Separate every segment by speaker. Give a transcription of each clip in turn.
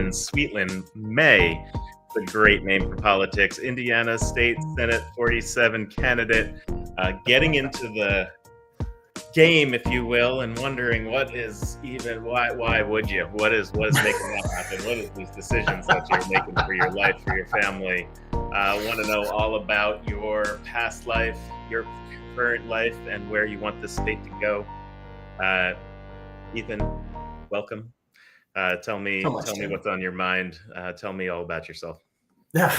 Speaker 1: Ethan Sweetland-May, the great name for politics, Indiana State Senate 47 candidate, getting into the game, if you will, and wondering what is even why would you? What is making that happen? What is these decisions that you're making for your life, for your family? Want to know all about your past life, your current life, and where you want the state to go. Ethan, welcome. Tell me what's on your mind. Tell me all about yourself.
Speaker 2: Yeah,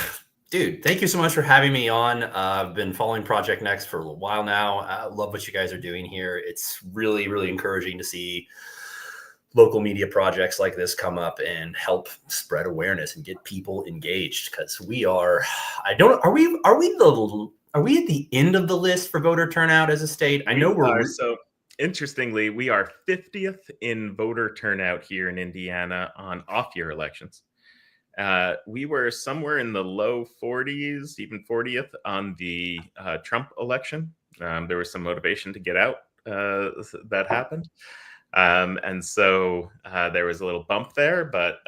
Speaker 2: dude, thank you so much for having me on. I've been following Project Next for a little while now. I love what you guys are doing here. It's really, really encouraging to see local media projects like this come up and help spread awareness and get people engaged, because we are at the end of the list for voter turnout as a state? I know we're
Speaker 1: so interestingly, we are 50th in voter turnout here in Indiana on off-year elections. We were somewhere in the low 40s, even 40th on the Trump election. There was some motivation to get out that happened. And so there was a little bump there, but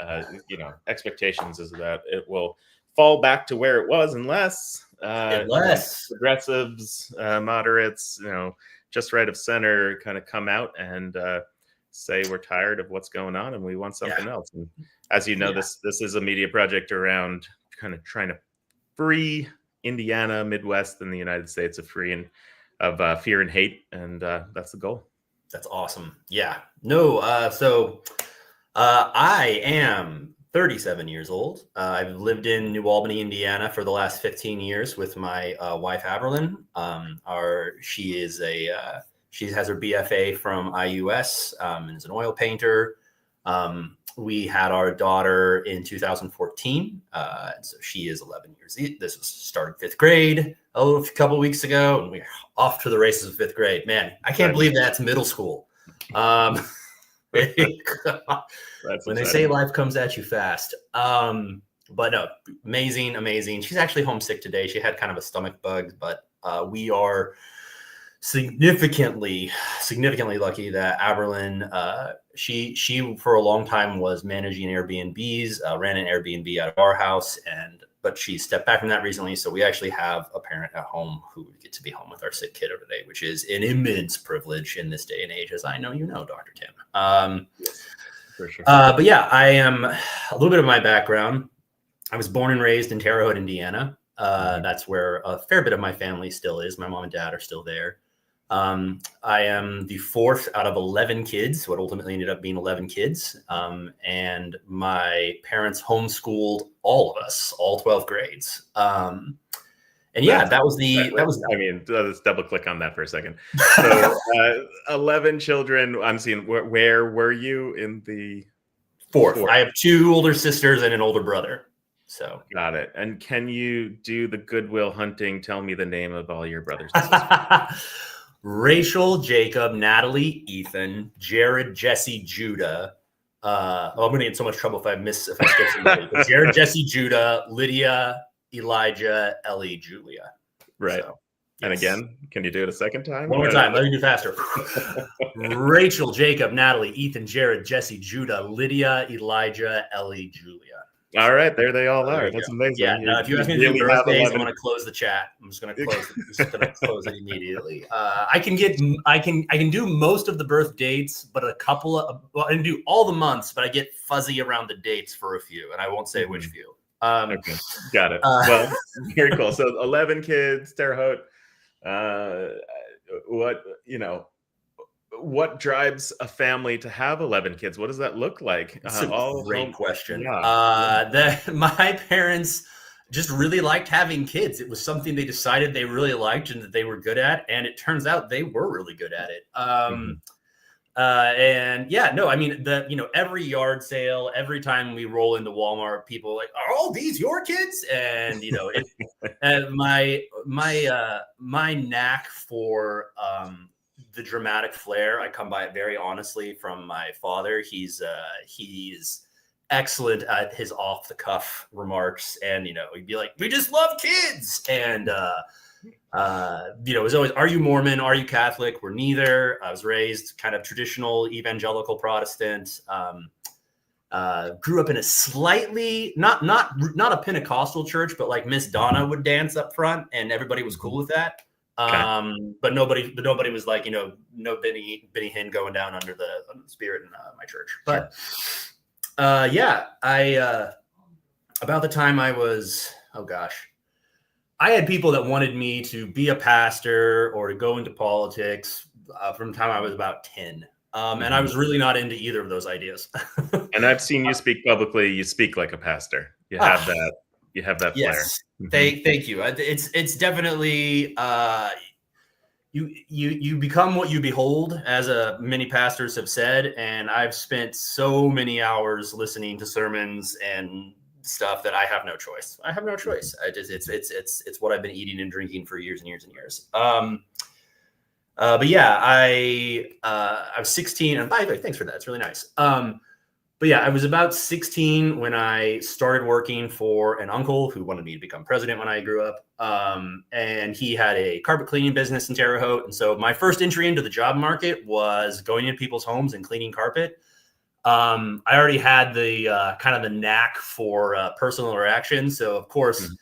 Speaker 1: expectations is that it will fall back to where it was unless progressives, moderates, just right of center kind of come out and say we're tired of what's going on and we want something else. And as you know, this is a media project around kind of trying to free Indiana, Midwest, and the United States of fear and hate, and that's the goal.
Speaker 2: That's awesome. Yeah. No. So I am 37 years old. I've lived in New Albany, Indiana for the last 15 years with my wife, Aberlyn. She has her BFA from IUS and is an oil painter. We had our daughter in 2014. So she is 11 years old. This was started fifth grade a couple of weeks ago, and we're off to the races of fifth grade. Man, I can't believe that's middle school. When they say life comes at you fast. But no, amazing. She's actually homesick today. She had kind of a stomach bug, but we are significantly lucky that Aberlyn, she for a long time was managing Airbnbs, ran an Airbnb out of our house, but she stepped back from that recently. So we actually have a parent at home who would get to be home with our sick kiddo today, which is an immense privilege in this day and age, as I know you know, Dr. Tim.
Speaker 1: For sure.
Speaker 2: But yeah, I am a little bit of my background. I was born and raised in Terre Haute, Indiana. That's where a fair bit of my family still is. My mom and dad are still there. I am the fourth out of 11 kids, what ultimately ended up being 11 kids. And my parents homeschooled all of us, all 12 grades.
Speaker 1: Let's double click on that for a second. So 11 children. I'm seeing, where were you in the
Speaker 2: fourth? I have two older sisters and an older brother. So
Speaker 1: got it. And can you do the Goodwill Hunting? Tell me the name of all your brothers and sisters.
Speaker 2: Rachel, Jacob, Natalie, Ethan, Jared, Jesse, Judah. I'm going to get in so much trouble if I skip somebody. But Jared, Jesse, Judah, Lydia, Elijah, Ellie, Julia.
Speaker 1: Right. So, and again, can you do it a second time?
Speaker 2: One more time. Let me do faster. Rachel, Jacob, Natalie, Ethan, Jared, Jesse, Judah, Lydia, Elijah, Ellie, Julia.
Speaker 1: All right, there they all are. That's amazing.
Speaker 2: Yeah, no, if you ask me to do birthdays, I'm going to close the chat. I'm just going to close it immediately. I can do most of the birth dates, but I can do all the months, but I get fuzzy around the dates for a few, and I won't say which few.
Speaker 1: Okay, got it. Well, very cool. So 11 kids, Terre Haute. What drives a family to have 11 kids? What does that look like?
Speaker 2: It's a great question. Yeah. My parents just really liked having kids. It was something they decided they really liked and that they were good at. And it turns out they were really good at it. Every yard sale, every time we roll into Walmart, people are like, are all these your kids? And, my knack for, the dramatic flair, I come by it very honestly from my father. He's excellent at his off the cuff remarks, and he'd be like, "We just love kids," and it was always, "Are you Mormon? Are you Catholic?" We're neither. I was raised kind of traditional evangelical Protestant. Grew up in a slightly not a Pentecostal church, but like Miss Donna would dance up front, and everybody was cool with that. But nobody was like, no Benny Hinn going down under the Spirit in my church. But I about the time I was, I had people that wanted me to be a pastor or to go into politics from the time I was about 10. And I was really not into either of those ideas.
Speaker 3: And I've seen you speak publicly. You speak like a pastor. You have that. You have that flair.
Speaker 2: Yes. Thank you. It's definitely you become what you behold, as many pastors have said. And I've spent so many hours listening to sermons and stuff that I have no choice. It's what I've been eating and drinking for years and years and years. But yeah, I was 16, and by the way, thanks for that. It's really nice. But yeah, I was about 16 when I started working for an uncle who wanted me to become president when I grew up. And he had a carpet cleaning business in Terre Haute. And so my first entry into the job market was going into people's homes and cleaning carpet. I already had the kind of the knack for personal interaction. So of course,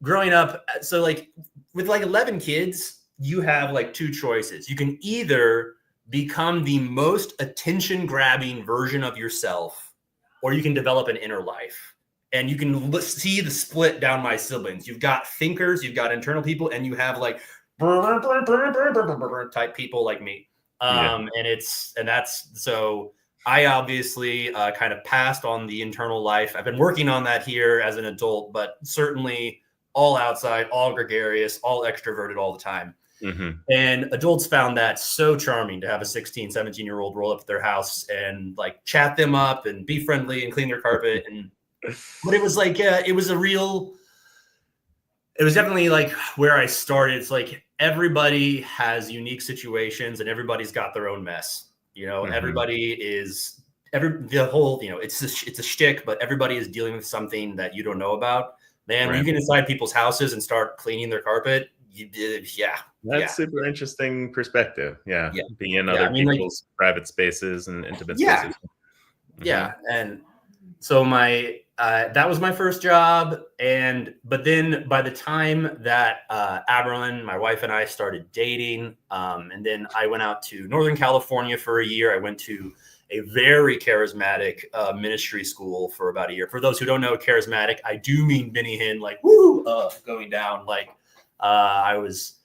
Speaker 2: growing up, so like with like 11 kids, you have like two choices. You can either become the most attention grabbing version of yourself, or you can develop an inner life. And you can see the split down my siblings. You've got thinkers, you've got internal people, and you have like type people like me. And that's so I obviously kind of passed on the internal life. I've been working on that here as an adult, but certainly all outside, all gregarious, all extroverted all the time. And adults found that so charming to have a 16, 17-year-old roll up at their house and like chat them up and be friendly and clean their carpet. But it was like, it was definitely like where I started. It's like everybody has unique situations and everybody's got their own mess. Everybody is it's a shtick, but everybody is dealing with something that you don't know about. Man, when you get inside people's houses and start cleaning their carpet,
Speaker 3: that's super interesting perspective. Being in other people's private spaces and intimate spaces.
Speaker 2: And so that was my first job. But then by the time that Aberlin, my wife and I started dating, and then I went out to Northern California for a year. I went to a very charismatic ministry school for about a year. For those who don't know charismatic, I do mean Benny Hinn, like going down. Like I was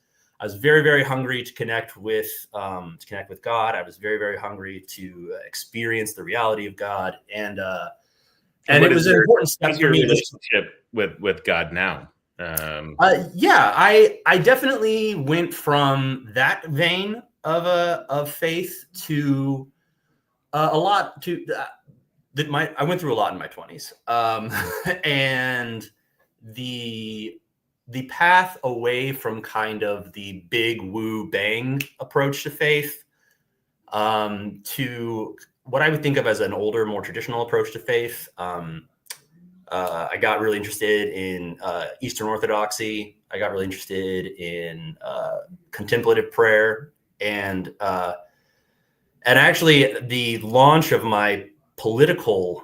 Speaker 2: very, very hungry to connect with God. I was very, very hungry to experience the reality of God, and it was an important step for me.
Speaker 3: Relationship with God now.
Speaker 2: I definitely went from that vein of faith to a lot to I went through a lot in my 20s, and the path away from kind of the big woo bang approach to faith to what I would think of as an older, more traditional approach to faith. I got really interested in Eastern Orthodoxy. I got really interested in contemplative prayer, and actually the launch of my political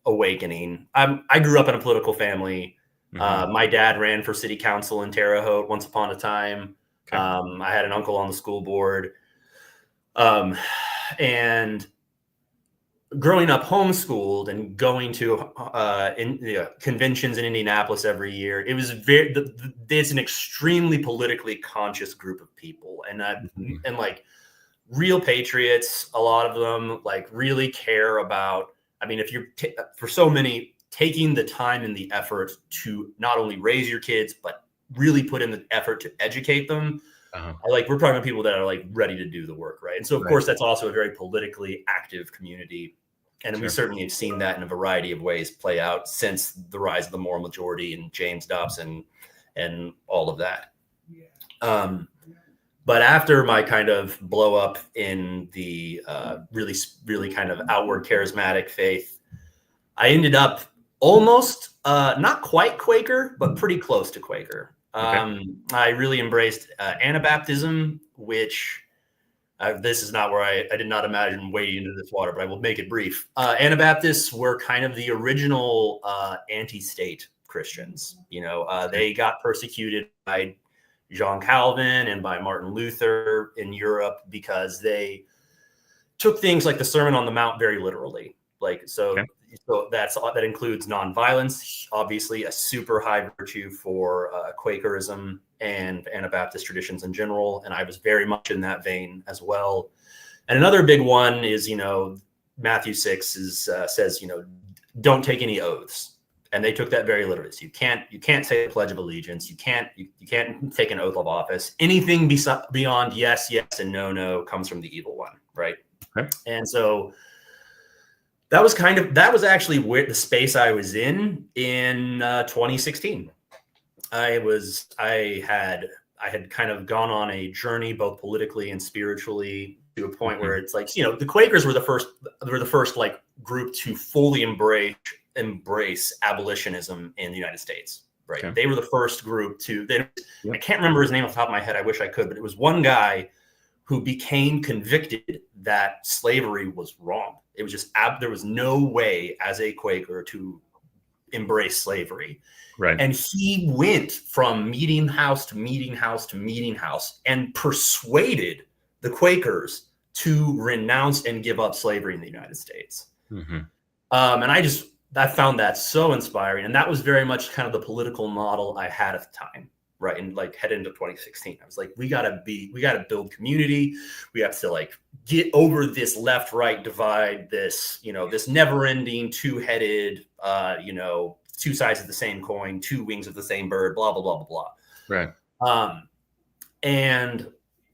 Speaker 2: awakening. I grew up in a political family. My dad ran for city council in Terre Haute once upon a time. I had an uncle on the school board. And growing up homeschooled and going to conventions in Indianapolis every year, it was it's an extremely politically conscious group of people, and like real patriots. A lot of them like really care about. I mean, if you're for so many, taking the time and the effort to not only raise your kids but really put in the effort to educate them. We're talking about people that are like ready to do the work, right? And so, of course, that's also a very politically active community, and we certainly have seen that in a variety of ways play out since the rise of the moral majority and James Dobson and all of that. But after my kind of blow up in the really, really kind of outward charismatic faith, I ended up almost not quite Quaker, but pretty close to Quaker. I really embraced Anabaptism, which This is not where I did not imagine wading into this water, but I will make it brief. Anabaptists were kind of the original anti-state Christians. They got persecuted by John Calvin and by Martin Luther in Europe because they took things like the Sermon on the Mount very literally. So that includes nonviolence, obviously a super high virtue for Quakerism and Anabaptist traditions in general. And I was very much in that vein as well. And another big one is, Matthew 6 says, don't take any oaths. And they took that very literally. So you can't say the Pledge of Allegiance. You can't take an oath of office. Anything beyond yes, yes, and no, no comes from the evil one, right? Okay. And so that was actually where the space I was in 2016. I had kind of gone on a journey, both politically and spiritually, to a point where it's like, the Quakers were the first like group to fully embrace abolitionism in the United States, right? Okay. They were the first group I can't remember his name off the top of my head. I wish I could, but it was one guy who became convicted that slavery was wrong. It was just, there was no way as a Quaker to embrace slavery. Right. And he went from meeting house to meeting house to meeting house and persuaded the Quakers to renounce and give up slavery in the United States. Mm-hmm. And I found that so inspiring. And that was very much kind of the political model I had at the time. Right. And like head into 2016, I was like, we got to build community. We have to like get over this left right divide, this never ending two-headed, two sides of the same coin, two wings of the same bird, blah, blah, blah, blah, blah. Right.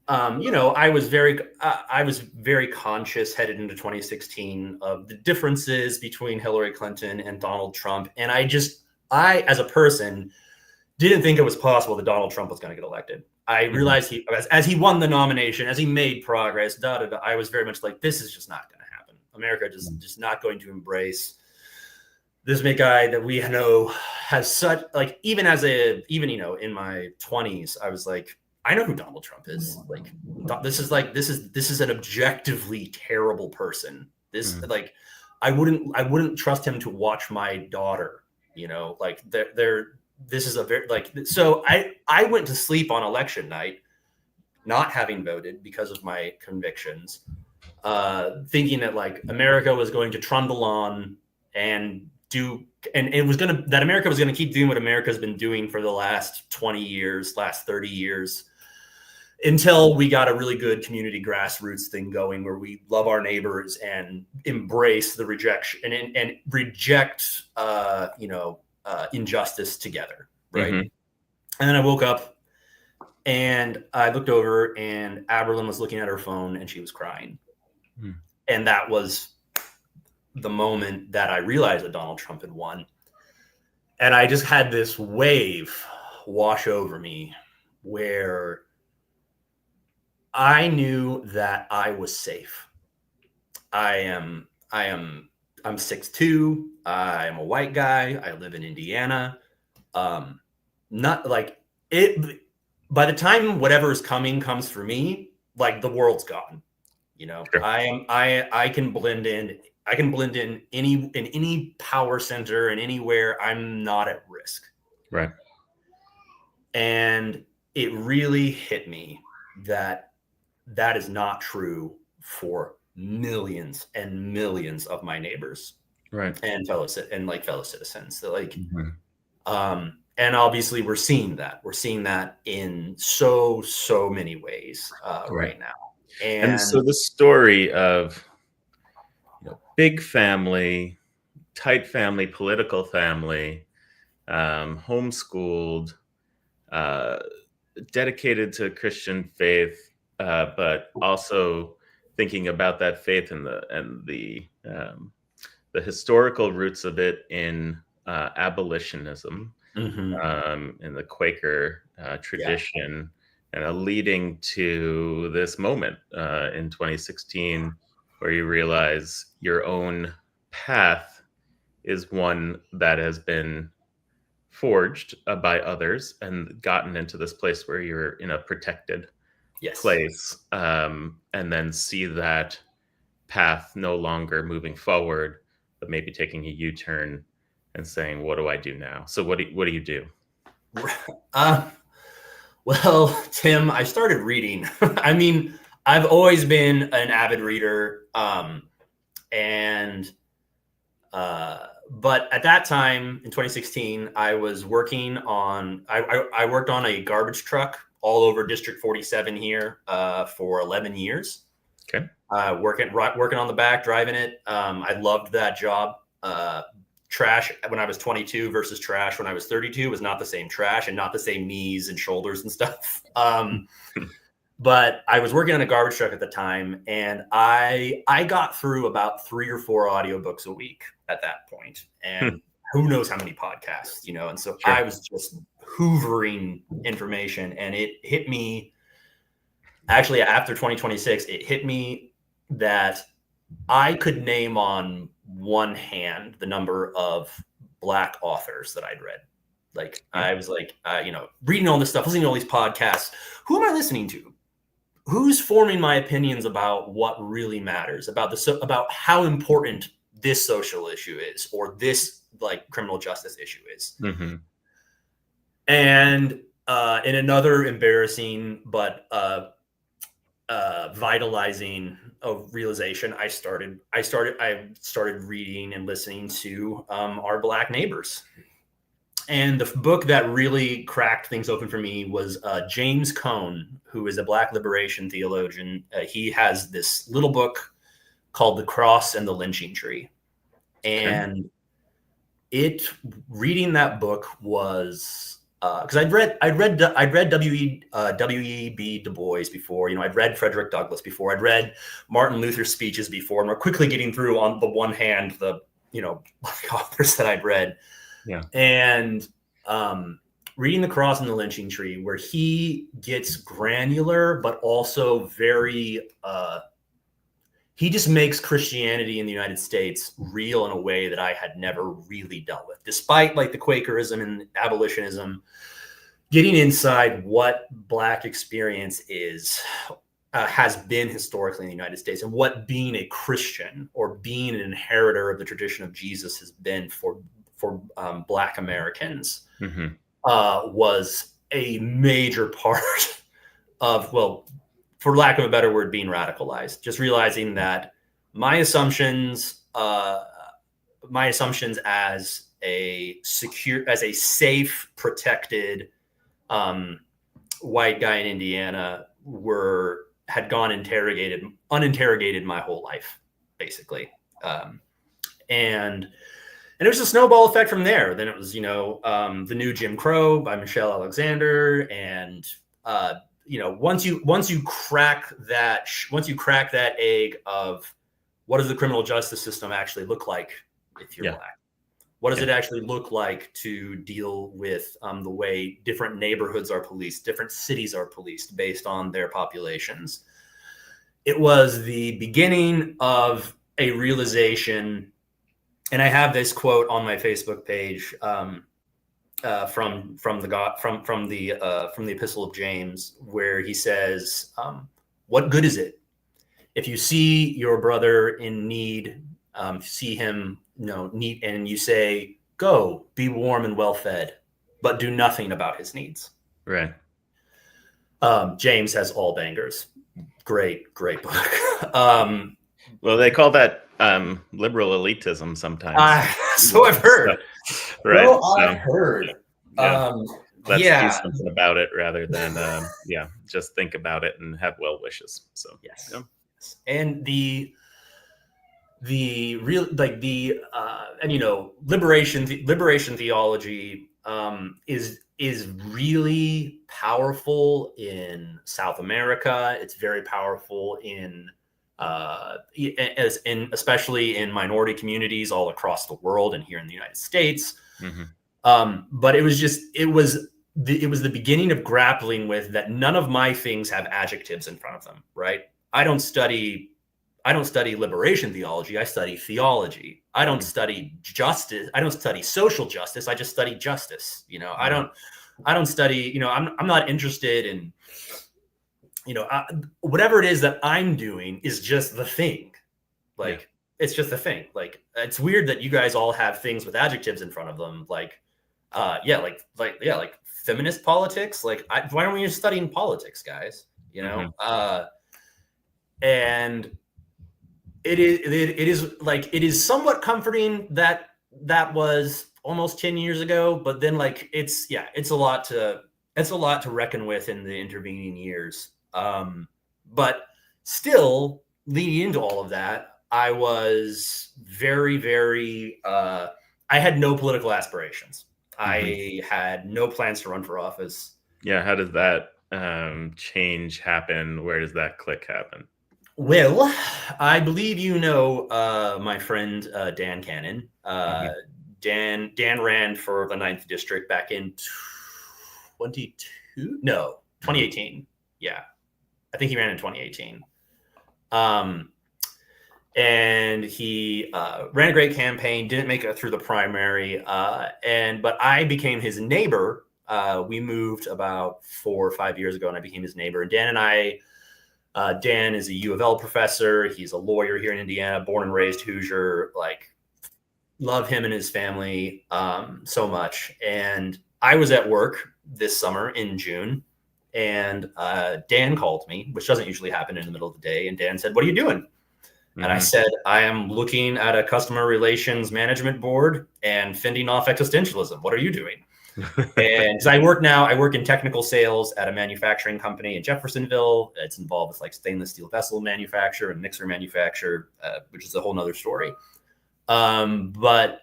Speaker 2: I was very conscious headed into 2016 of the differences between Hillary Clinton and Donald Trump. And I, as a person, didn't think it was possible that Donald Trump was going to get elected. I realized as he won the nomination, as he made progress, I was very much like, this is just not going to happen. America just not going to embrace this big guy that we know has such, like, even in my 20s, I was like, I know who Donald Trump is. Like, this is an objectively terrible person. I wouldn't trust him to watch my daughter, this is a very so I went to sleep on election night, not having voted because of my convictions, thinking that like America was going to trundle on and that America was going to keep doing what America's been doing for the last 20 years, last 30 years, until we got a really good community grassroots thing going where we love our neighbors and embrace the rejection and reject, injustice together. Right. Mm-hmm. And then I woke up and I looked over and Aberlin was looking at her phone and she was crying. Mm. And that was the moment that I realized that Donald Trump had won. And I just had this wave wash over me where I knew that I was safe. I'm 6'2". I'm a white guy. I live in Indiana. Not like it. By the time whatever is coming comes for me, like the world's gone. Sure. I can blend in. I can blend in any power center and anywhere. I'm not at risk. Right. And it really hit me that is not true for millions and millions of my neighbors, right, and fellow citizens. So like, and obviously we're seeing that in so many ways right now. And
Speaker 1: so the story of big family, tight family, political family, homeschooled, dedicated to Christian faith, but also thinking about that faith and the historical roots of it in abolitionism, in the Quaker tradition, and leading to this moment in 2016 where you realize your own path is one that has been forged by others and gotten into this place where you're in a protected place, and then see that path no longer moving forward, but maybe taking a U-turn and saying, what do I do now? So what do you do?
Speaker 2: Well, Tim, I started reading. I mean, I've always been an avid reader. But at that time in 2016, I was working on, I worked on a garbage truck all over District 47 here for 11 years.
Speaker 1: Okay.
Speaker 2: Working on the back, driving it. I loved that job. Trash when I was 22 versus trash when I was 32 was not the same trash and not the same knees and shoulders and stuff. But I was working on a garbage truck at the time, and I got through about 3 or 4 audiobooks a week at that point, and who knows how many podcasts, and so I was just hoovering information, and it hit me actually after 2026, it hit me that I could name on one hand the number of Black authors that I'd read. Like I was like, reading all this stuff, listening to all these podcasts. Who am I listening to? Who's forming my opinions about what really matters, about how important this social issue is, or this like criminal justice issue is?
Speaker 1: Mm-hmm.
Speaker 2: And in another embarrassing but vitalizing realization, I started reading and listening to our Black neighbors. And the book that really cracked things open for me was James Cone, who is a Black liberation theologian. He has this little book called The Cross and the Lynching Tree. And reading that book was, because I'd read W.E.B. Du Bois before, I'd read Frederick Douglass before, I'd read Martin Luther's speeches before, and we're quickly getting through on the one hand, the, Black authors that I'd read.
Speaker 1: Yeah.
Speaker 2: And reading The Cross and the Lynching Tree, where he gets granular, but also very, he just makes Christianity in the United States real in a way that I had never really dealt with, despite like the Quakerism and abolitionism. Getting inside what Black experience has been historically in the United States, and what being a Christian or being an inheritor of the tradition of Jesus has been for Black Americans, was a major part of, well, for lack of a better word, being radicalized. Just realizing that my assumptions as a safe, protected white guy in Indiana had gone uninterrogated my whole life, basically. And it was a snowball effect from there. Then it was, The New Jim Crow by Michelle Alexander. And, once you crack that egg of what does the criminal justice system actually look like if you're Black? What does it actually look like to deal with the way different neighborhoods are policed, different cities are policed based on their populations? It was the beginning of a realization. And I have this quote on my Facebook page from the Epistle of James, where he says, "What good is it if you see your brother in need, see him, need, and you say, 'Go, be warm and well fed,' but do nothing about his needs."
Speaker 1: Right.
Speaker 2: James has all bangers. Great book.
Speaker 1: Well, they call that liberal elitism sometimes.
Speaker 2: So I've heard.
Speaker 1: Right.
Speaker 2: I've heard.
Speaker 1: Let's do something about it rather than just think about it and have well wishes. So
Speaker 2: yes. And the real liberation theology is really powerful in South America. It's very powerful especially in minority communities all across the world and here in the United States. But it was the beginning of grappling with that. None of my things have adjectives in front of them, right? I don't study liberation theology. I study theology. I don't study justice. I don't study social justice. I just study justice. I don't study, I'm not interested in whatever it is that I'm doing is just the thing. Like, it's just the thing. Like, it's weird that you guys all have things with adjectives in front of them. Like, like feminist politics. Like, why aren't we just studying politics, guys? And it is somewhat comforting that was almost 10 years ago, but then like it's a lot to reckon with in the intervening years. But still, leading into all of that, I was very, very I had no political aspirations. I had no plans to run for office.
Speaker 1: Yeah, how does that change happen? Where does that click happen?
Speaker 2: Well, I believe my friend Dan Cannon. Dan ran for the 9th district back in 2018. Yeah, I think he ran in 2018. And he ran a great campaign, didn't make it through the primary, but I became his neighbor. We moved about 4 or 5 years ago, and I became his neighbor. And Dan and I, Dan is a U of L professor. He's a lawyer here in Indiana, born and raised Hoosier. Like, love him and his family so much. And I was at work this summer in June, and Dan called me, which doesn't usually happen in the middle of the day. And Dan said, "What are you doing?" And I said, "I am looking at a customer relations management board and fending off existentialism. What are you doing?" And because I work in technical sales at a manufacturing company in Jeffersonville. It's involved with like stainless steel vessel manufacture and mixer manufacture, which is a whole nother story. But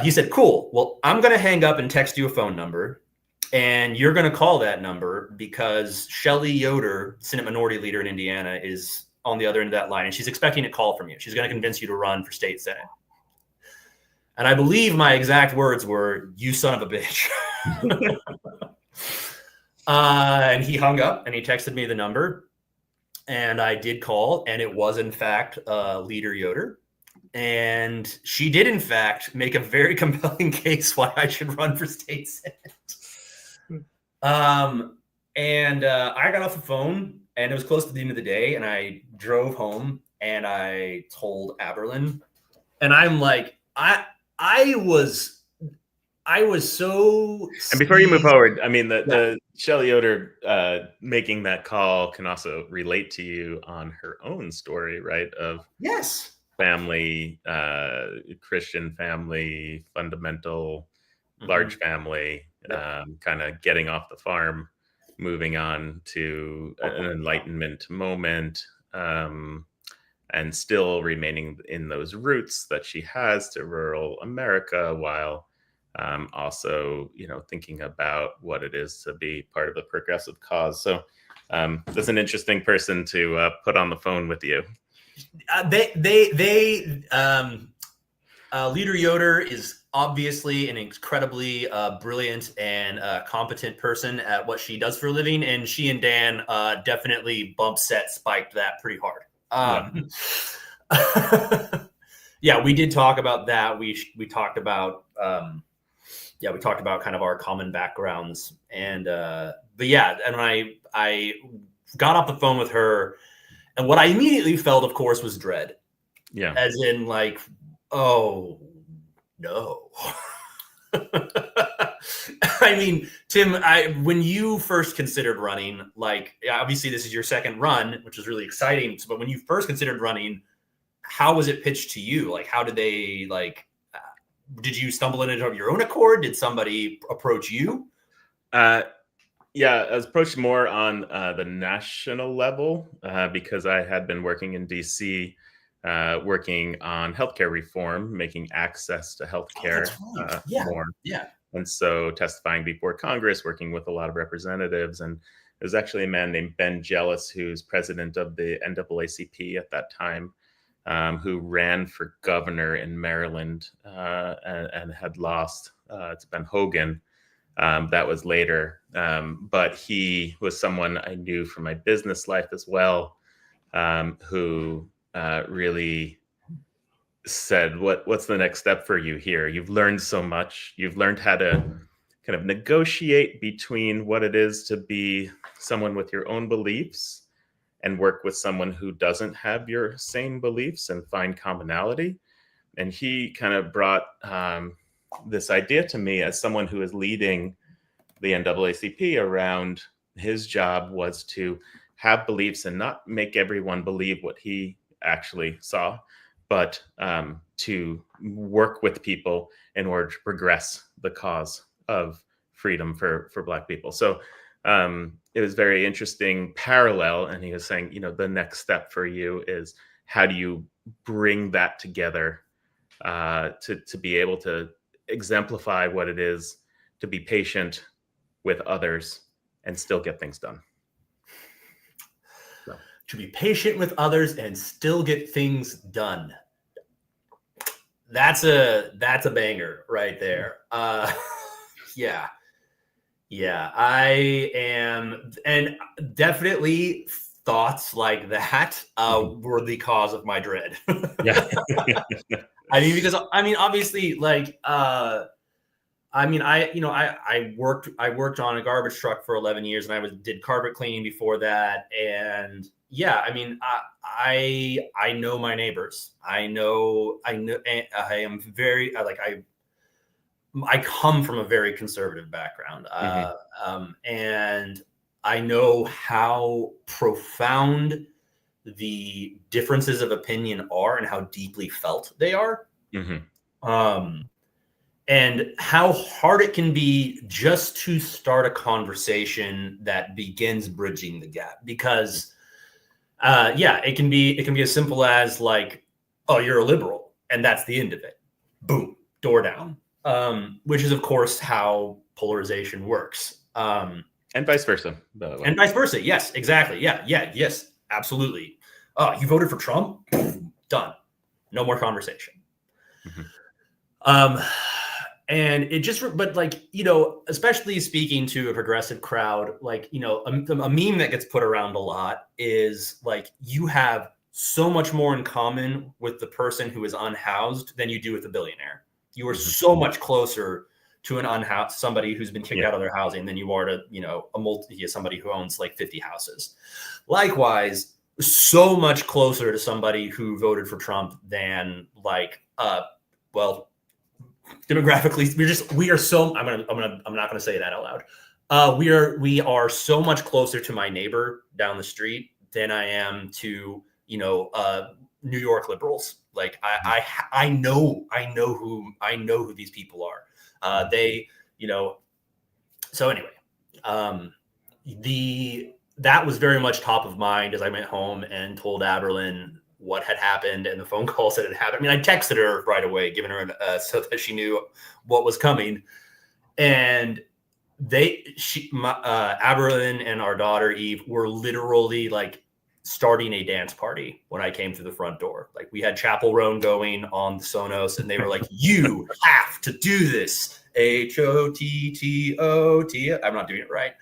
Speaker 2: he said, "Cool. Well, I'm going to hang up and text you a phone number, and you're going to call that number because Shelley Yoder, Senate Minority Leader in Indiana, is on the other end of that line, and she's expecting a call from you. She's going to convince you to run for state senate." And I believe my exact words were, "You son of a bitch." And he hung up and he texted me the number, and I did call, and it was in fact Leader Yoder. And she did in fact make a very compelling case why I should run for state senate. And I got off the phone, and it was close to the end of the day, and I drove home and I told Aberlin, and I'm like, I was so.
Speaker 1: And before you move forward, I mean, the Shelley Yoder making that call can also relate to you on her own story, right? Of family, Christian family, fundamental, large family, kind of getting off the farm, moving on to an enlightenment moment. And still remaining in those roots that she has to rural America, while also, thinking about what it is to be part of the progressive cause. So that's an interesting person to put on the phone with you.
Speaker 2: Leader Yoder is obviously an incredibly brilliant and competent person at what she does for a living, and she and Dan definitely spiked that pretty hard. We did talk about that. We talked about we talked about kind of our common backgrounds, and and I got off the phone with her, and what I immediately felt, of course, was dread. Yeah, as in like, oh no. I mean, Tim, when you first considered running, like, obviously this is your second run, which is really exciting. But when you first considered running, how was it pitched to you? Like, how did they, like, did you stumble in it of your own accord? Did somebody approach you?
Speaker 1: I was approached more on the national level because I had been working in DC, working on healthcare reform, making access to healthcare more. Yeah. And so testifying before Congress, working with a lot of representatives. And there's actually a man named Ben Jealous, who's president of the NAACP at that time, who ran for governor in Maryland and had lost to Ben Hogan. That was later. But he was someone I knew from my business life as well, who really said, what's the next step for you here? You've learned so much. You've learned how to kind of negotiate between what it is to be someone with your own beliefs and work with someone who doesn't have your same beliefs and find commonality. And he kind of brought this idea to me as someone who is leading the NAACP around. His job was to have beliefs and not make everyone believe what he actually saw, but to work with people in order to progress the cause of freedom for Black people. So it was very interesting parallel. And he was saying, the next step for you is how do you bring that together to be able to exemplify what it is to be patient with others and still get things done.
Speaker 2: So. To be patient with others and still get things done. That's a banger right there. Yeah, I am, and definitely thoughts like that were the cause of my dread.
Speaker 1: Yeah.
Speaker 2: because obviously, like, I worked on a garbage truck for 11 years, and I did carpet cleaning before that. And yeah, I know my neighbors. I am very I come from a very conservative background, and I know how profound the differences of opinion are and how deeply felt they are. And how hard it can be just to start a conversation that begins bridging the gap. Because, it can be as simple as like, oh, you're a liberal, and that's the end of it. Boom, door down. Which is, of course, how polarization works.
Speaker 1: And vice versa, by the way.
Speaker 2: And vice versa. Yes, exactly. Yes, absolutely. Oh, you voted for Trump? Done. No more conversation. And it just, but like, especially speaking to a progressive crowd, like, a meme that gets put around a lot is like, you have so much more in common with the person who is unhoused than you do with a billionaire. You are so much closer to an unhoused, somebody who's been kicked out of their housing than you are to, somebody who owns like 50 houses. Likewise, so much closer to somebody who voted for Trump than like, demographically, we are so, I'm not going to say that out loud. We are so much closer to my neighbor down the street than I am to, New York liberals. Like I know who these people are. So anyway, that was very much top of mind as I went home and told Aberlin what had happened and the phone calls that had happened. I texted her right away, giving her so that she knew what was coming. And Aberlin and our daughter Eve were literally like starting a dance party when I came through the front door. Like we had Chapel Roan going on the Sonos, and they were like, "You have to do this." HOTTOT. I'm not doing it right.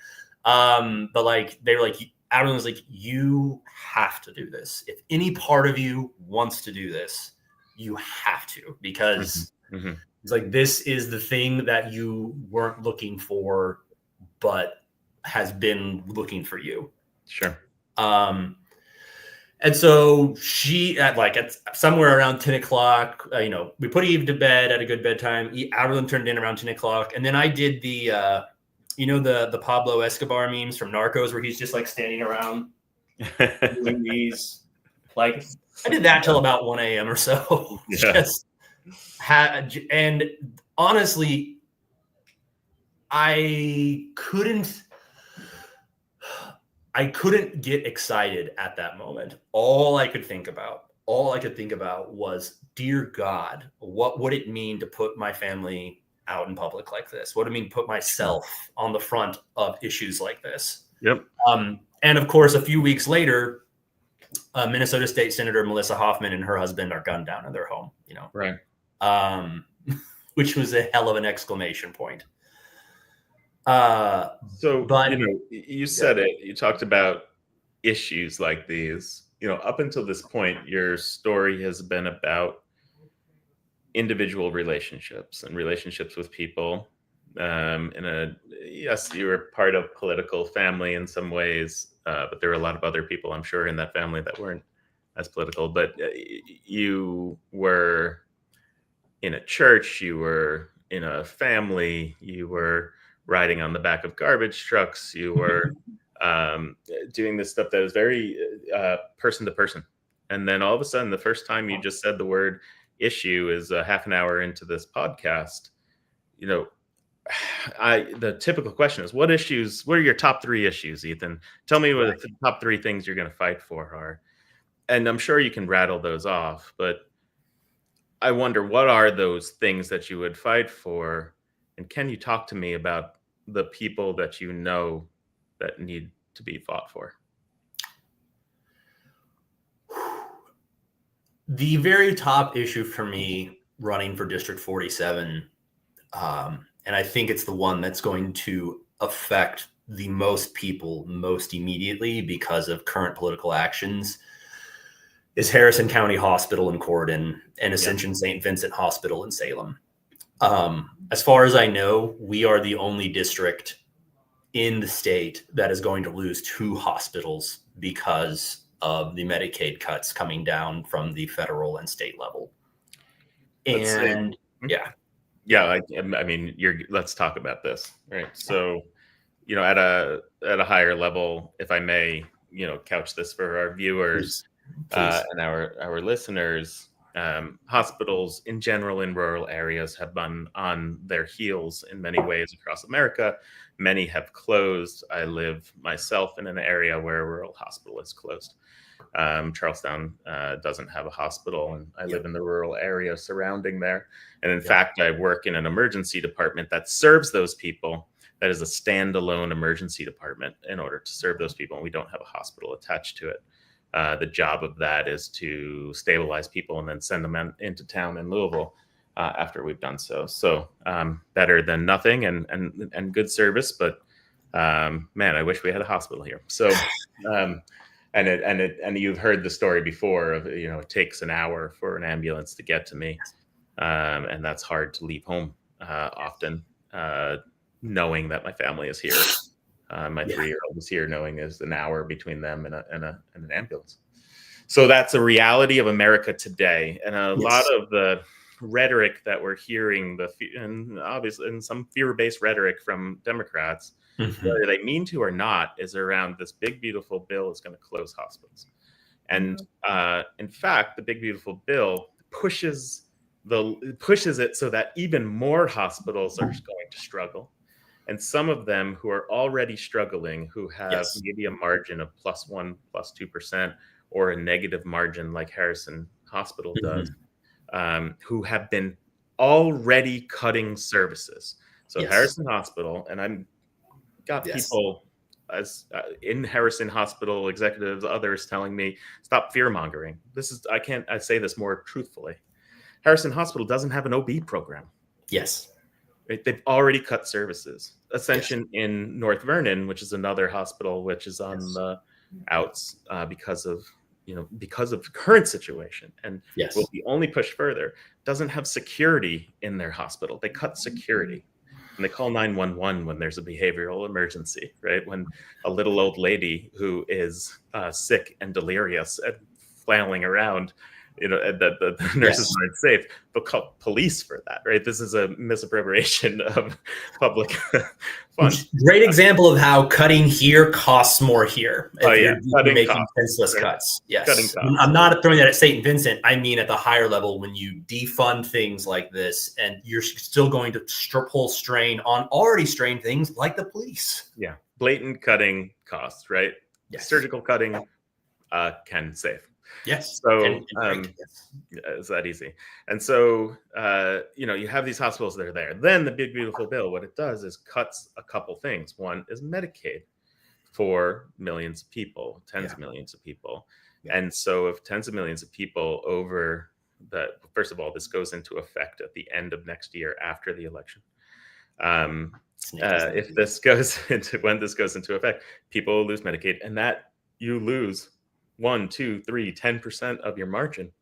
Speaker 2: But like they were like, Aberlin was like, "You have to do this. If any part of you wants to do this, you have to, because it's like, this is the thing that you weren't looking for, but has been looking for you."
Speaker 1: Sure.
Speaker 2: And so she at somewhere around 10 o'clock, we put Eve to bed at a good bedtime. Aberlin turned in around 10 o'clock. And then I did the Pablo Escobar memes from Narcos, where he's just like standing around doing these. Like I did that till about 1 a.m. or so.
Speaker 1: Yeah.
Speaker 2: And honestly, I couldn't get excited at that moment. All I could think about was, dear God, what would it mean to put my family out in public like this? What do I mean put myself on the front of issues like this?
Speaker 1: Yep.
Speaker 2: And of course, a few weeks later, Minnesota State Senator Melissa Hoffman and her husband are gunned down in their home,
Speaker 1: Right.
Speaker 2: Which was a hell of an exclamation point.
Speaker 1: You said it, you talked about issues like these, up until this point, your story has been about individual relationships and relationships with people, Yes, you were part of political family in some ways, but there were a lot of other people, I'm sure, in that family that weren't as political. But you were in a church, you were in a family, you were riding on the back of garbage trucks, you were doing this stuff that was very person to person. And then all of a sudden, the first time you just said the word issue is a half an hour into this podcast. The typical question is, what are your top 3 issues, Ethan? Tell me what the top 3 things you're going to fight for are. And I'm sure you can rattle those off, but I wonder, what are those things that you would fight for? And can you talk to me about the people that you know that need to be fought for?
Speaker 2: The very top issue for me running for District 47, and I think it's the one that's going to affect the most people most immediately because of current political actions, is Harrison County Hospital in Corydon and Ascension St. Vincent Hospital in Salem. As far as I know, we are the only district in the state that is going to lose 2 hospitals because of the Medicaid cuts coming down from the federal and state level. And
Speaker 1: I mean, let's talk about this, right? So, at a higher level, if I may, couch this for our viewers. Please. And our listeners, hospitals in general in rural areas have been on their heels in many ways across America. Many have closed. I live myself in an area where a rural hospital is closed. Charlestown doesn't have a hospital, and I live in the rural area surrounding there. And in fact, I work in an emergency department that serves those people. That is a standalone emergency department in order to serve those people, and we don't have a hospital attached to it. The job of that is to stabilize people and then send them into town in Louisville after we've done so. So better than nothing, and good service. But man, I wish we had a hospital here. So and you've heard the story before of, it takes an hour for an ambulance to get to me, and that's hard to leave home often, knowing that my family is here. My 3-year-old is here, knowing there's an hour between them and an ambulance. So that's a reality of America today. And a lot of the rhetoric that we're hearing, and obviously in some fear-based rhetoric from Democrats, whether they mean to or not, is around this big, beautiful bill is going to close hospitals. And in fact, the big, beautiful bill pushes it so that even more hospitals are going to struggle. And some of them who are already struggling, who have maybe a margin of +1%, +2%, or a negative margin like Harrison Hospital does, who have been already cutting services. So Harrison Hospital, and I'm got people as in Harrison Hospital executives, others telling me, stop fear mongering. I say this more truthfully. Harrison Hospital doesn't have an OB program.
Speaker 2: Yes.
Speaker 1: Right? They've already cut services. Ascension in North Vernon, which is another hospital which is on the outs because of the current situation, and will be only pushed further, doesn't have security in their hospital. They cut security, and they call 911 when there's a behavioral emergency, right? When a little old lady who is sick and delirious and flailing around, the nurses aren't safe, but call police for that, right? This is a misappropriation of public funds.
Speaker 2: Great example of how cutting here costs more here.
Speaker 1: You're
Speaker 2: making senseless cuts. Yes,
Speaker 1: cutting costs.
Speaker 2: I'm not throwing that at St. Vincent. I mean, at the higher level, when you defund things like this, and you're still going to pull strain on already strained things like the police. Yeah,
Speaker 1: blatant cutting costs, right? Yes. Surgical cutting can save.
Speaker 2: Yes.
Speaker 1: So it's that easy. And so, you have these hospitals that are there. Then the big, beautiful bill, what it does is cuts a couple things. One is Medicaid for millions of people, tens of millions of people. And so if tens of millions of people over that, first of all, this goes into effect at the end of next year after the election. When this goes into effect, people lose Medicaid, and that you lose 1, 2, 3, 10% of your margin.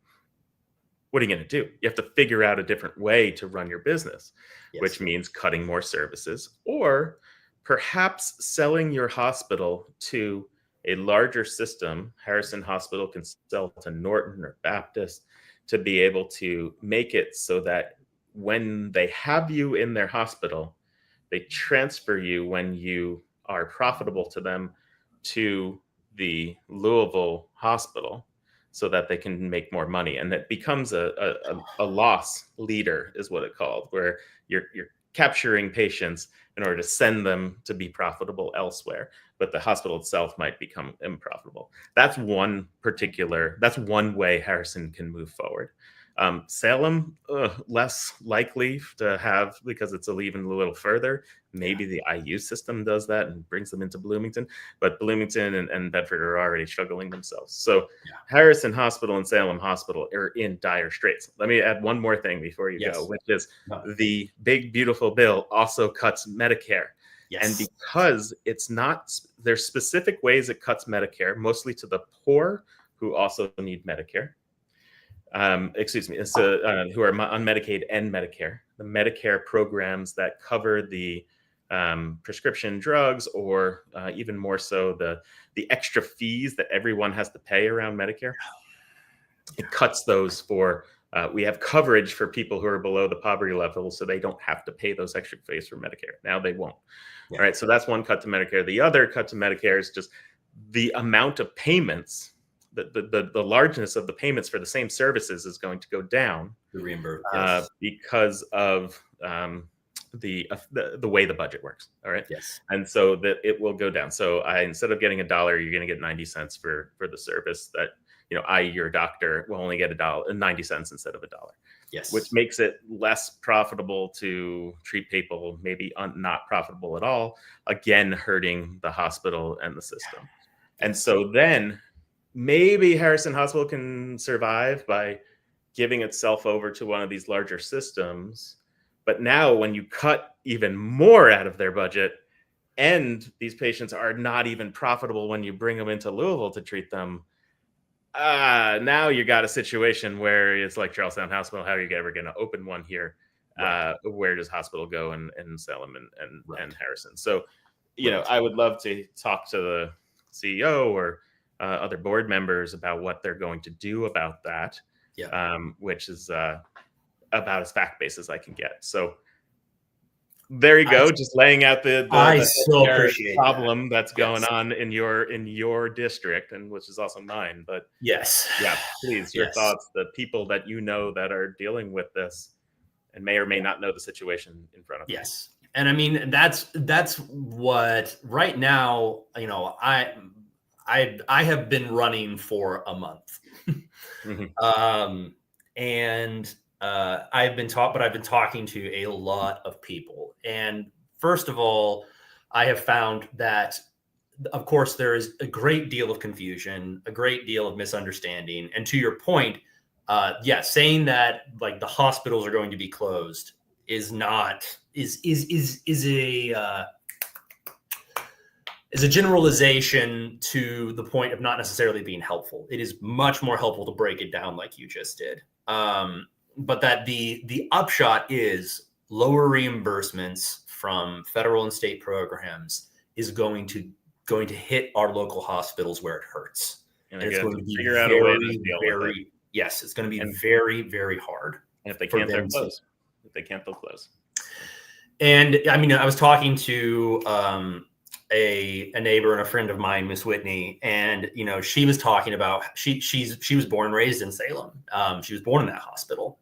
Speaker 1: what are you going to do? You have to figure out a different way to run your business,
Speaker 2: Yes.
Speaker 1: which means cutting more services, or perhaps selling your hospital to a larger system. Harrison Hospital can sell to Norton or Baptist to be able to make it so that when they have you in their hospital, they transfer you when you are profitable to them to the Louisville hospital so that they can make more money. And that becomes a loss leader is what it's called, where you're capturing patients in order to send them to be profitable elsewhere, but the hospital itself might become unprofitable. That's one way Harrison can move forward. Salem, less likely to have, because it's even a little further. Maybe the IU system does that and brings them into Bloomington, but Bloomington and Bedford are already struggling themselves. So Harrison Hospital and Salem Hospital are in dire straits. Let me add one more thing before you go, which is the big, beautiful bill also cuts Medicare. Yes. And because there's specific ways it cuts Medicare, mostly to the poor who also need Medicare. Who are on Medicaid and Medicare. The Medicare programs that cover the prescription drugs, or even more so the extra fees that everyone has to pay around Medicare. It cuts those for, we have coverage for people who are below the poverty level, so they don't have to pay those extra fees for Medicare. Now they won't. Yeah. All right, so that's one cut to Medicare. The other cut to Medicare is just the amount of payments. The largeness of the payments for the same services is going to go down.
Speaker 2: The reimbursement,
Speaker 1: because of the way the budget works. All right.
Speaker 2: Yes.
Speaker 1: And so that it will go down. So instead of getting $1, you're going to get 90 cents for the service that, your doctor will only get $0.90 instead of $1.
Speaker 2: Yes.
Speaker 1: Which makes it less profitable to treat people, maybe not profitable at all, again, hurting the hospital and the system. And so then maybe Harrison Hospital can survive by giving itself over to one of these larger systems. But now when you cut even more out of their budget, and these patients are not even profitable when you bring them into Louisville to treat them, now you got a situation where it's like Charlestown Hospital. How are you ever going to open one here? Right. Where does hospital go in Salem and Harrison? So, I would love to talk to the CEO or other board members about what they're going to do about that, which is about as fact-based as I can get. So there you go, just laying out the problem that's going on in your district, and which is also mine. But please, your thoughts, the people that that are dealing with this and may or may not know the situation in front of them.
Speaker 2: Yes, and I mean that's what right now. I have been running for a month, and I've been talking to a lot of people. And first of all, I have found that, of course, there is a great deal of confusion, a great deal of misunderstanding. And to your point, saying that like the hospitals are going to be closed is a generalization to the point of not necessarily being helpful. It is much more helpful to break it down like you just did. But that the upshot is lower reimbursements from federal and state programs is going to hit our local hospitals where it hurts. And it's going to be it's going to be very, very hard.
Speaker 1: And if they can't, they'll close. If they can't, they'll close.
Speaker 2: And I mean, I was talking to a neighbor and a friend of mine, Miss Whitney, and she was talking about she was born and raised in Salem. She was born in that hospital,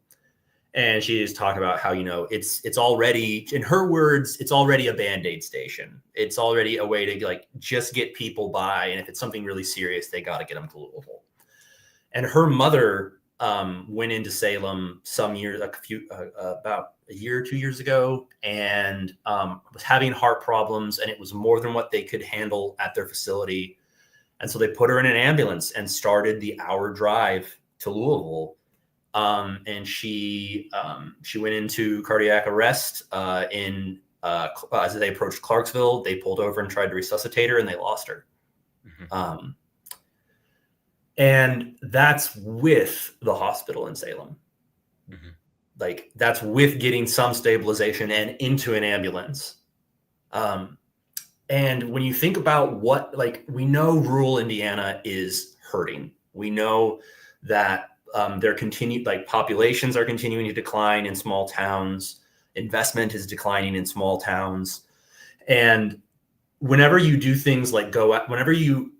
Speaker 2: and she was talking about how it's already, in her words, it's already a Band-Aid station. It's already a way to just get people by, and if it's something really serious, they got to get them to Louisville. And her mother went into Salem about a year or 2 years ago, and was having heart problems, and it was more than what they could handle at their facility. And so they put her in an ambulance and started the hour drive to Louisville. And she went into cardiac arrest as they approached Clarksville. They pulled over and tried to resuscitate her, and they lost her. And that's with the hospital in Salem. Mm-hmm. Like that's with getting some stabilization and into an ambulance. And when you think about what, like, we know rural Indiana is hurting. We know that populations are continuing to decline in small towns. Investment is declining in small towns. And whenever you do things like whenever you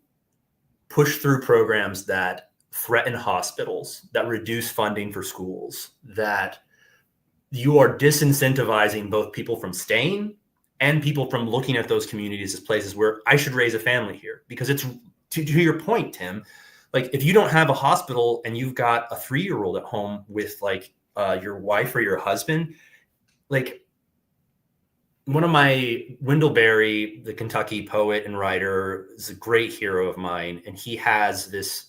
Speaker 2: push through programs that threaten hospitals, that reduce funding for schools, that you are disincentivizing both people from staying and people from looking at those communities as places where I should raise a family here. Because it's, to your point, Tim, like if you don't have a hospital and you've got a 3-year-old at home with like your wife or your husband, like one of Wendell Berry, the Kentucky poet and writer, is a great hero of mine. And he has this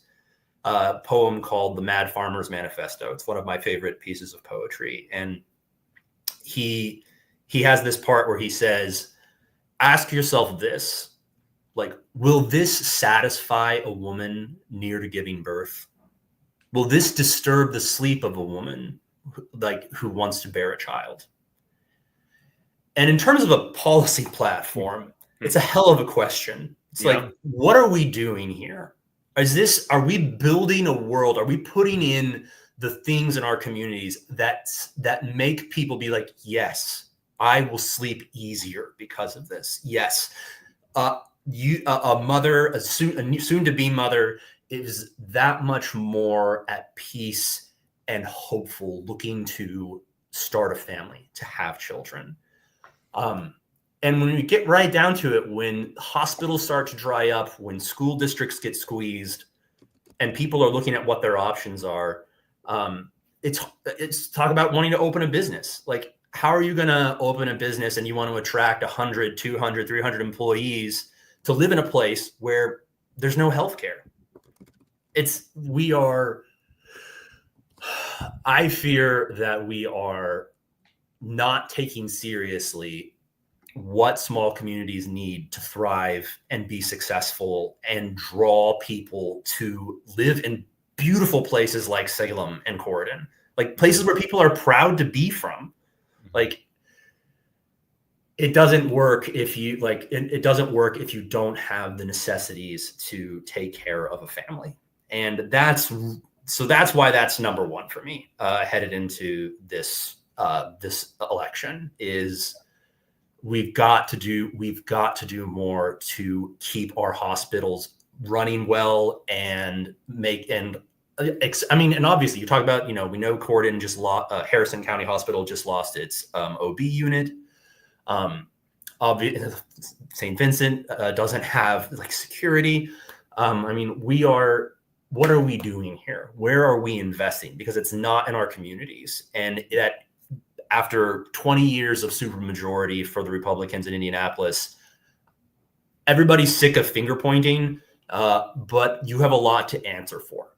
Speaker 2: poem called The Mad Farmer's Manifesto. It's one of my favorite pieces of poetry. And he has this part where he says, ask yourself this, like, will this satisfy a woman near to giving birth? Will this disturb the sleep of a woman who wants to bear a child? And in terms of a policy platform, it's a hell of a question. It's like, what are we doing here? Are we building a world? Are we putting in the things in our communities that make people be like, yes, I will sleep easier because of this. Yes. A soon to be mother is that much more at peace and hopeful, looking to start a family, to have children. And when we get right down to it, when hospitals start to dry up, when school districts get squeezed, and people are looking at what their options are, it's talk about wanting to open a business. Like, how are you going to open a business and you want to attract 100, 200, 300 employees to live in a place where there's no healthcare? I fear that we are not taking seriously what small communities need to thrive and be successful and draw people to live in beautiful places like Salem and Corydon, like places where people are proud to be from. Like, it doesn't work if you it doesn't work if you don't have the necessities to take care of a family. And that's why that's number one for me, headed into this election. Is we've got to do more to keep our hospitals running well and obviously you talk about, we know Corydon just lost, Harrison County Hospital just lost its OB unit. St. Vincent doesn't have security. What are we doing here? Where are we investing? Because it's not in our communities. And that after 20 years of supermajority for the Republicans in Indianapolis, everybody's sick of finger pointing, but you have a lot to answer for.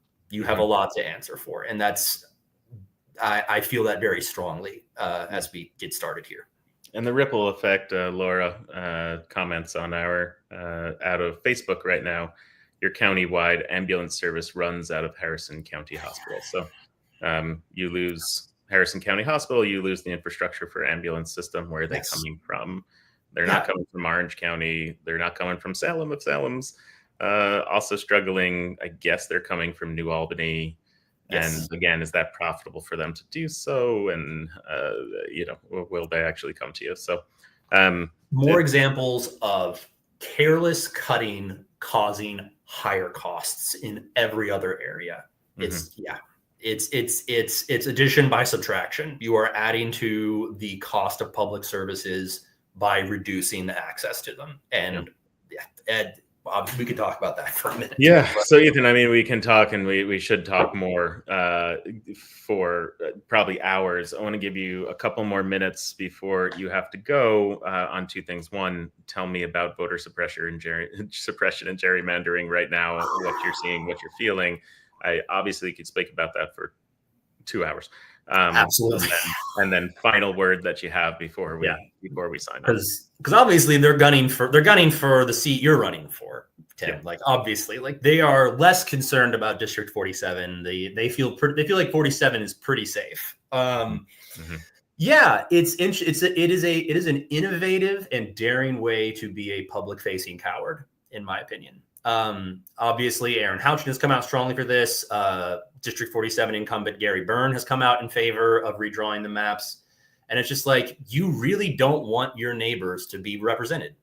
Speaker 2: And I feel that very strongly as we get started here.
Speaker 1: And the ripple effect, Laura comments on our out of Facebook right now, your county-wide ambulance service runs out of Harrison County Hospital. So you lose Harrison County Hospital, you lose the infrastructure for ambulance system. Where are they coming from? They're not coming from Orange County. They're not coming from Salem, if Salem's also struggling. I guess they're coming from New Albany. Yes. And again, is that profitable for them to do so? And, will they actually come to you? So
Speaker 2: more examples of careless cutting causing higher costs in every other area. It's addition by subtraction. You are adding to the cost of public services by reducing the access to them. And Ed, we could talk about that for a minute.
Speaker 1: Yeah. So Ethan, we can talk, and we should talk more for probably hours. I want to give you a couple more minutes before you have to go on two things. One, tell me about voter suppression and gerrymandering right now, what you're seeing, what you're feeling. I obviously could speak about that for 2 hours.
Speaker 2: Absolutely.
Speaker 1: And then final word that you have before we sign up.
Speaker 2: Because obviously they're gunning for the seat you're running for Tim.
Speaker 3: Yeah.
Speaker 2: Like, obviously, like they are less concerned about District 47. They feel like 47 is pretty safe. Yeah, it is an innovative and daring way to be a public facing coward, in my opinion. Obviously, Aaron Houchin has come out strongly for this. District 47 incumbent Gary Byrne has come out in favor of redrawing the maps. And it's just like, you really don't want your neighbors to be represented.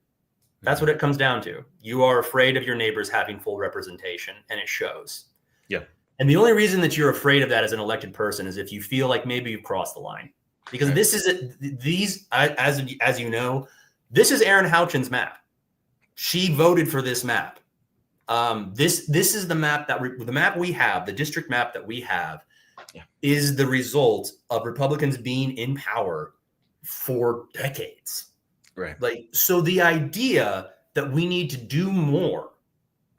Speaker 2: That's what it comes down to. You are afraid of your neighbors having full representation, and it shows.
Speaker 3: Yeah.
Speaker 2: And the only reason that you're afraid of that as an elected person is if you feel like maybe you've crossed the line. Because this is as you know, this is Aaron Houchin's map. She voted for this map. This is the map the map we have, the district map that we have, is the result of Republicans being in power for decades.
Speaker 3: Right.
Speaker 2: Like, so the idea that we need to do more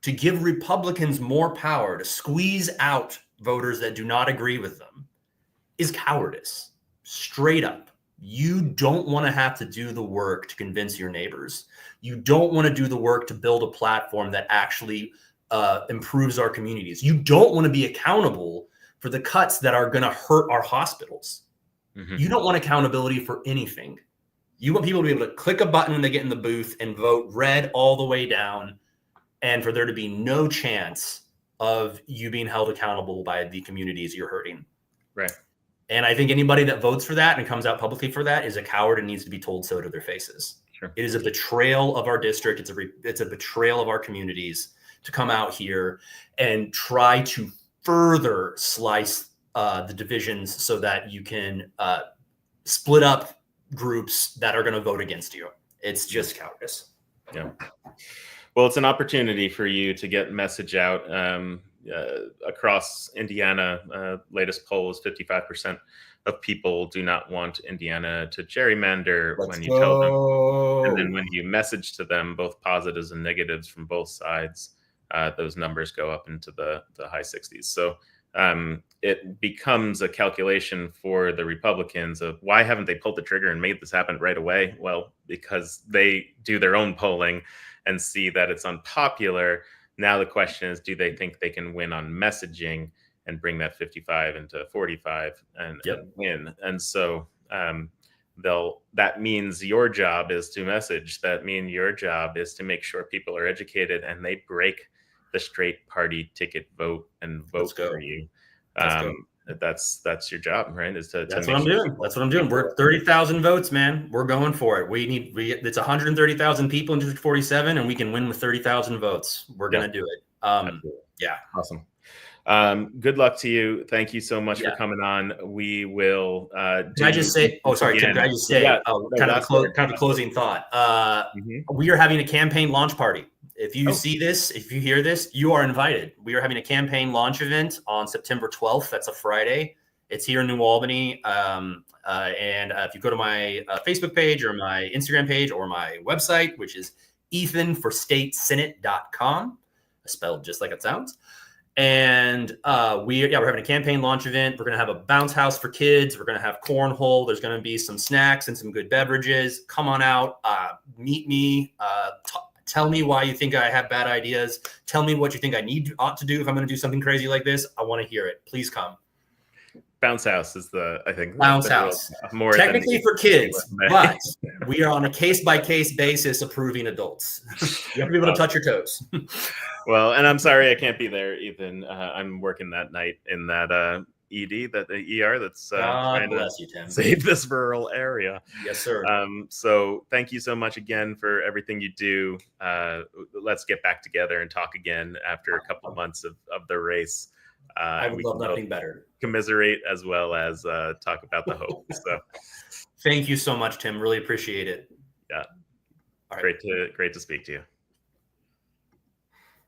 Speaker 2: to give Republicans more power to squeeze out voters that do not agree with them is cowardice. Straight up. You don't want to have to do the work to convince your neighbors. You don't want to do the work to build a platform that actually improves our communities. You don't want to be accountable for the cuts that are going to hurt our hospitals. You don't want accountability for anything. You want people to be able to click a button when they get in the booth and vote red all the way down, and for there to be no chance of you being held accountable by the communities you're hurting.
Speaker 3: Right.
Speaker 2: And I think anybody that votes for that and comes out publicly for that is a coward and needs to be told so to their faces.
Speaker 3: Sure.
Speaker 2: It is a betrayal of our district. It's a betrayal of our communities to come out here and try to further slice the divisions so that you can split up groups that are going to vote against you. It's just cowardice.
Speaker 3: Yeah. Well, it's an opportunity for you to get message out across Indiana. Latest poll is 55% of people do not want Indiana to gerrymander. Tell them, and then when you message to them both positives and negatives from both sides, those numbers go up into the high 60s. So it becomes a calculation for the Republicans of why haven't they pulled the trigger and made this happen right away? Well, because they do their own polling and see that it's unpopular. Now the question is, do they think they can win on messaging and bring that 55 into 45 and win? And so that means your job is to message. That means your job is to make sure people are educated and they break the straight party ticket vote and vote for you. That's your job, right? Is to
Speaker 2: That's what I'm doing. That's what I'm doing. We're 30,000 votes, man. We're going for it. It's 130,000 people in District 47, and we can win with 30,000 votes. We're gonna do it. Yeah,
Speaker 3: awesome. Good luck to you. Thank you so much for coming on. We will.
Speaker 2: Can I just say? Oh, sorry. Can I just say? Kind of a closing thought. We are having a campaign launch party. If you see this, if you hear this, you are invited. We are having a campaign launch event on September 12th. That's a Friday. It's here in New Albany. And if you go to my Facebook page or my Instagram page or my website, which is ethanforstatesenate.com, spelled just like it sounds. And we're having a campaign launch event. We're going to have a bounce house for kids. We're going to have cornhole. There's going to be some snacks and some good beverages. Come on out, meet me, tell me why you think I have bad ideas. Tell me what you think I ought to do if I'm going to do something crazy like this. I want to hear it. Please come.
Speaker 3: Bounce house is
Speaker 2: bounce house. More technically for kids, but we are on a case-by-case basis approving adults. You have to be able to touch your toes.
Speaker 3: Well, and I'm sorry I can't be there, Ethan. I'm working that night in that ED, the ER that's trying to save this rural area.
Speaker 2: Yes, sir.
Speaker 3: So thank you so much again for everything you do. Let's get back together and talk again after a couple of months of the race.
Speaker 2: I would love nothing better.
Speaker 3: Commiserate as well as talk about the hope. So
Speaker 2: thank you so much, Tim. Really appreciate it.
Speaker 3: Yeah. All right. Great to speak to you.